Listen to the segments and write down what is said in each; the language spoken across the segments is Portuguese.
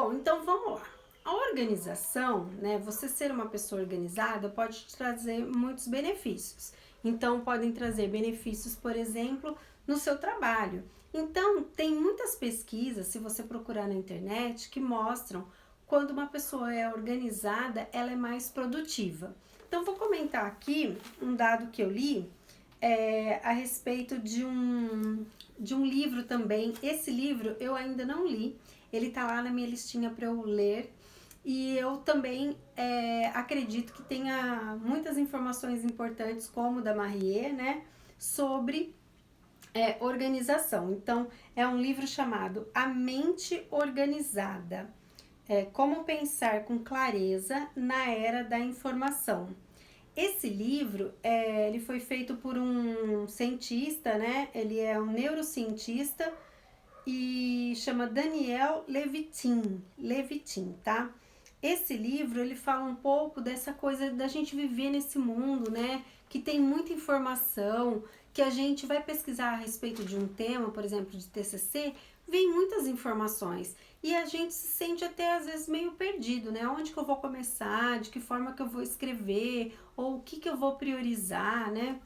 Bom, então vamos lá. A organização, né? Você ser uma pessoa organizada pode te trazer muitos benefícios. Então, podem trazer benefícios, por exemplo, no seu trabalho. Então, tem muitas pesquisas, se você procurar na internet, que mostram quando uma pessoa é organizada, ela é mais produtiva. Então, vou comentar aqui um dado que eu li a respeito de um livro também. Esse livro eu ainda não li, ele tá lá na minha listinha para eu ler. E eu também acredito que tenha muitas informações importantes, como da Marie, né, sobre organização. Então, é um livro chamado A Mente Organizada. Como pensar com clareza na era da informação. Esse livro, ele foi feito por um cientista, né? Ele é um neurocientista e chama Daniel Levitin, tá? Esse livro, ele fala um pouco dessa coisa da gente viver nesse mundo, né? Que tem muita informação, que a gente vai pesquisar a respeito de um tema, por exemplo, de TCC, vem muitas informações e a gente se sente até às vezes meio perdido, né? Onde que eu vou começar, de que forma que eu vou escrever, ou o que que eu vou priorizar, né?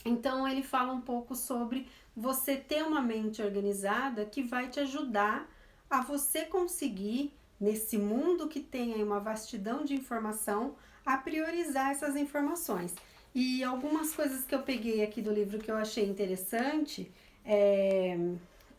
Então ele fala um pouco sobre você ter uma mente organizada que vai te ajudar a você conseguir, nesse mundo que tem aí uma vastidão de informação, a priorizar essas informações. E algumas coisas que eu peguei aqui do livro que eu achei interessante,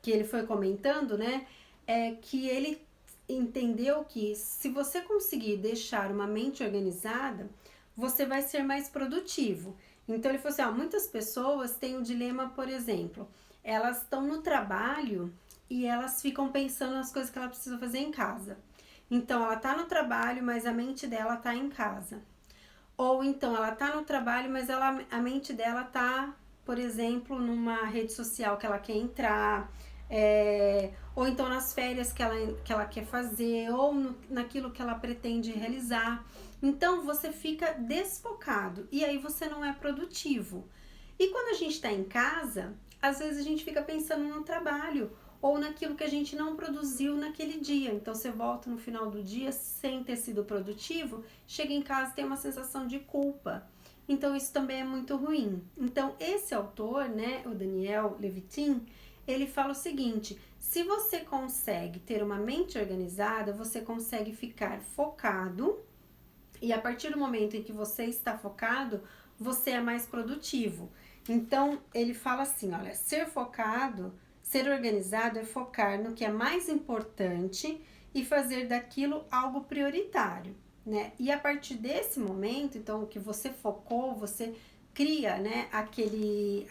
que ele foi comentando, né, é que ele entendeu que se você conseguir deixar uma mente organizada, você vai ser mais produtivo. Então ele falou assim, muitas pessoas têm o dilema, por exemplo, elas estão no trabalho e elas ficam pensando nas coisas que ela precisa fazer em casa. Então ela tá no trabalho, mas a mente dela tá em casa. Ou então ela tá no trabalho, mas a mente dela tá, por exemplo, numa rede social que ela quer entrar, ou então nas férias que ela quer fazer, ou naquilo que ela pretende realizar. Então você fica desfocado e aí você não é produtivo. E quando a gente está em casa, às vezes a gente fica pensando no trabalho ou naquilo que a gente não produziu naquele dia. Então você volta no final do dia sem ter sido produtivo, chega em casa e tem uma sensação de culpa. Então isso também é muito ruim. Então esse autor, né, o Daniel Levitin, ele fala o seguinte: se você consegue ter uma mente organizada, você consegue ficar focado e a partir do momento em que você está focado, você é mais produtivo. Então, ele fala assim, olha, ser focado, ser organizado é focar no que é mais importante e fazer daquilo algo prioritário, né? E a partir desse momento, então, que você focou, você cria, né, aquele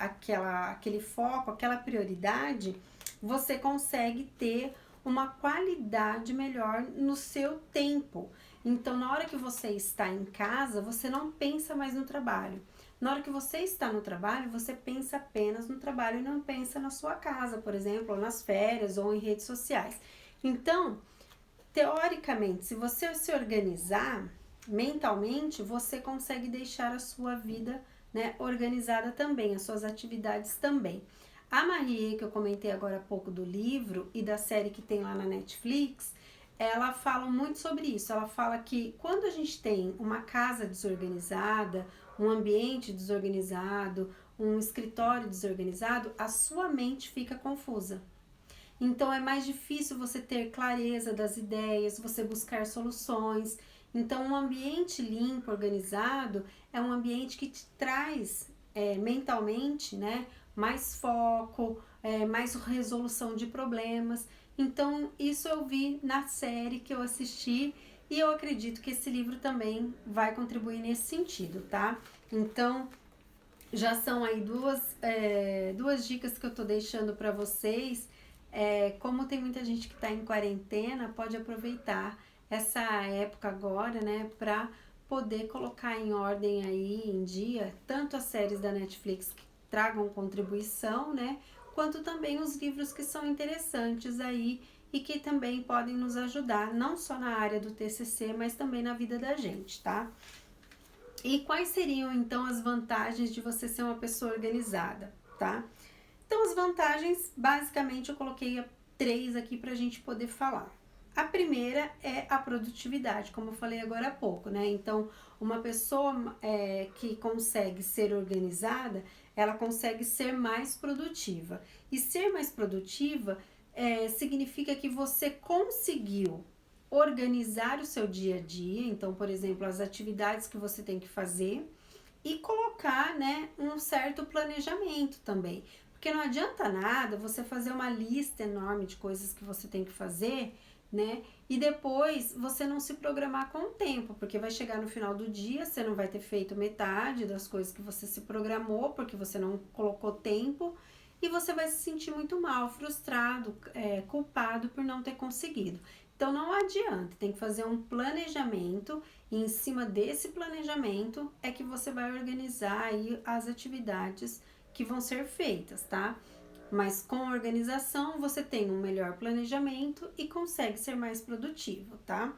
foco, aquela prioridade, você consegue ter uma qualidade melhor no seu tempo. Então, na hora que você está em casa, você não pensa mais no trabalho. Na hora que você está no trabalho, você pensa apenas no trabalho e não pensa na sua casa, por exemplo, ou nas férias ou em redes sociais. Então, teoricamente, se você se organizar mentalmente, você consegue deixar a sua vida, né, organizada também, as suas atividades também. A Marie, que eu comentei agora há pouco do livro e da série que tem lá na Netflix, ela fala muito sobre isso. Ela fala que quando a gente tem uma casa desorganizada, um ambiente desorganizado, um escritório desorganizado, a sua mente fica confusa. Então é mais difícil você ter clareza das ideias, você buscar soluções. Então um ambiente limpo, organizado, é um ambiente que te traz mentalmente, né, mais foco, mais resolução de problemas. Então isso eu vi na série que eu assisti e eu acredito que esse livro também vai contribuir nesse sentido, tá? Então já são aí duas dicas que eu tô deixando para vocês. Como tem muita gente que está em quarentena, pode aproveitar essa época agora, né, para poder colocar em ordem aí, em dia, tanto as séries da Netflix que tragam contribuição, né, quanto também os livros que são interessantes aí e que também podem nos ajudar, não só na área do TCC, mas também na vida da gente, tá? E quais seriam então as vantagens de você ser uma pessoa organizada, tá? Então as vantagens, basicamente eu coloquei 3 aqui pra gente poder falar. A primeira é a produtividade, como eu falei agora há pouco, né? Então, uma pessoa que consegue ser organizada, ela consegue ser mais produtiva. E ser mais produtiva significa que você conseguiu organizar o seu dia a dia, então, por exemplo, as atividades que você tem que fazer e colocar, né, um certo planejamento também. Porque não adianta nada você fazer uma lista enorme de coisas que você tem que fazer, né? E depois você não se programar com o tempo, porque vai chegar no final do dia, você não vai ter feito metade das coisas que você se programou, porque você não colocou tempo, e você vai se sentir muito mal, frustrado, culpado por não ter conseguido. Então não adianta, tem que fazer um planejamento e em cima desse planejamento é que você vai organizar aí as atividades que vão ser feitas, tá? Mas com organização você tem um melhor planejamento e consegue ser mais produtivo, tá?